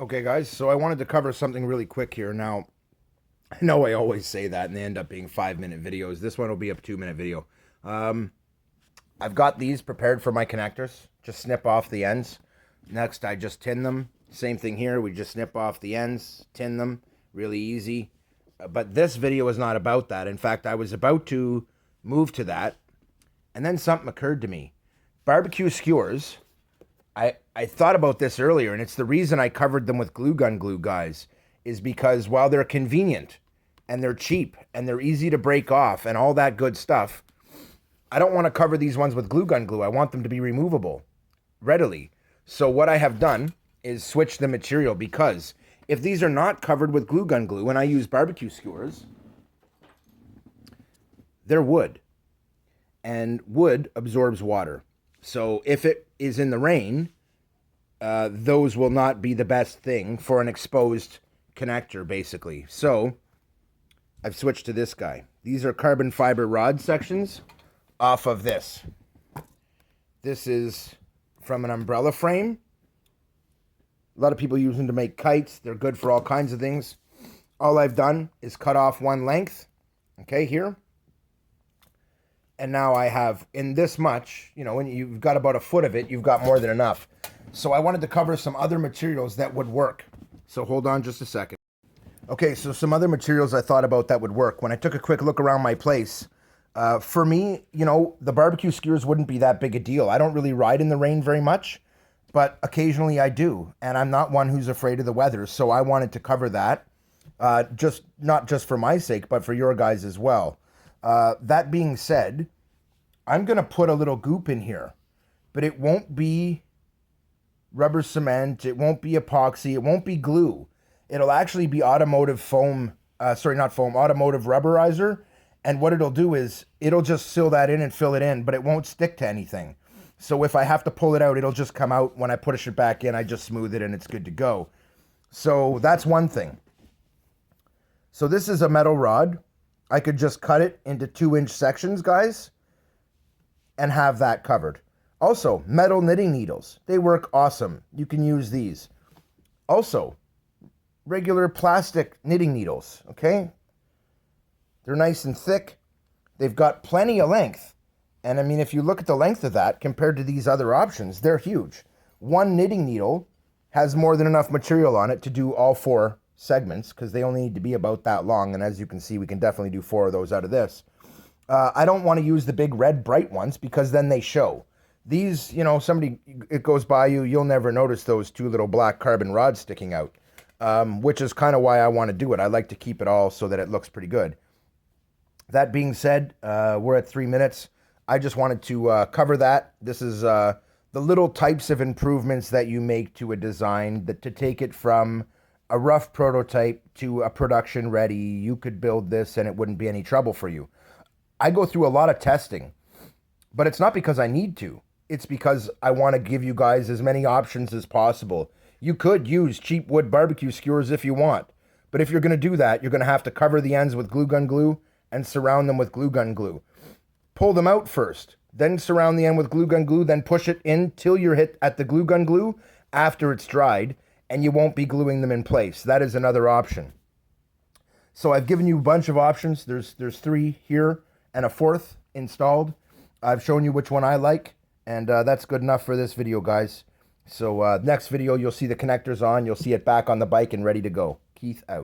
Okay, guys, so I wanted to cover something really quick here. Now, I know I always say that and they end up being 5-minute videos. This one will be a 2-minute video. Um, I've got these prepared for my connectors. Just snip off the ends. Next, I just tin them. Same thing here. We just snip off the ends, tin them. Really easy. But this video is not about that. In fact, I was about to move to that, and then something occurred to me. Barbecue skewers. I thought about this earlier, and it's the reason I covered them with glue gun glue, guys, is because while they're convenient and they're cheap and they're easy to break off and all that good stuff, I don't want to cover these ones with glue gun glue. I want them to be removable readily. So what I have done is switch the material, because if these are not covered with glue gun glue and I use barbecue skewers, they're wood, and wood absorbs water. So if it is in the rain, those will not be the best thing for an exposed connector, basically. So I've switched to this guy. These are carbon fiber rod sections off of this. This is from an umbrella frame. A lot of people use them to make kites. They're good for all kinds of things. All I've done is cut off one length, okay, here. And now I have, in this much, you know, when you've got about a foot of it, you've got more than enough. So I wanted to cover some other materials that would work. So hold on just a second. Okay, so some other materials I thought about that would work. When I took a quick look around my place, for me, you know, the barbecue skewers wouldn't be that big a deal. I don't really ride in the rain very much, but occasionally I do. And I'm not one who's afraid of the weather, so I wanted to cover that. Just not just for my sake, but for your guys as well. That being said, I'm going to put a little goop in here, but it won't be rubber cement. It won't be epoxy. It won't be glue. It'll actually be automotive foam. Automotive rubberizer. And what it'll do is it'll just seal that in and fill it in, but it won't stick to anything. So if I have to pull it out, it'll just come out. When I push it back in, I just smooth it and it's good to go. So that's one thing. So this is a metal rod. I could just cut it into 2-inch sections, guys, and have that covered. Also, metal knitting needles. They work awesome. You can use these. Also, regular plastic knitting needles, okay? They're nice and thick. They've got plenty of length. And I mean, if you look at the length of that compared to these other options, they're huge. One knitting needle has more than enough material on it to do all 4 segments, because they only need to be about that long, and as you can see, we can definitely do 4 of those out of this. I don't want to use the big red bright ones, because then they show. These, you know, it goes by you, you'll never notice those 2 little black carbon rods sticking out, which is kind of why I want to do it. I like to keep it all so that it looks pretty good. That being said, we're at 3 minutes. I just wanted to cover that. This is the little types of improvements that you make to a design to take it from a rough prototype to a production ready. You could build this and it wouldn't be any trouble for you. I go through a lot of testing, but it's not because I need to. It's because I want to give you guys as many options as possible. You could use cheap wood barbecue skewers if you want, but if you're going to do that, you're going to have to cover the ends with glue gun glue and surround them with glue gun glue. Pull them out first, then surround the end with glue gun glue, then push it in till you're hit at the glue gun glue after it's dried, and you won't be gluing them in place. That is another option. So I've given you a bunch of options. There's 3 here and a 4th installed. I've shown you which one I like, and that's good enough for this video, guys. So next video, you'll see the connectors on. You'll see it back on the bike and ready to go. Keith out.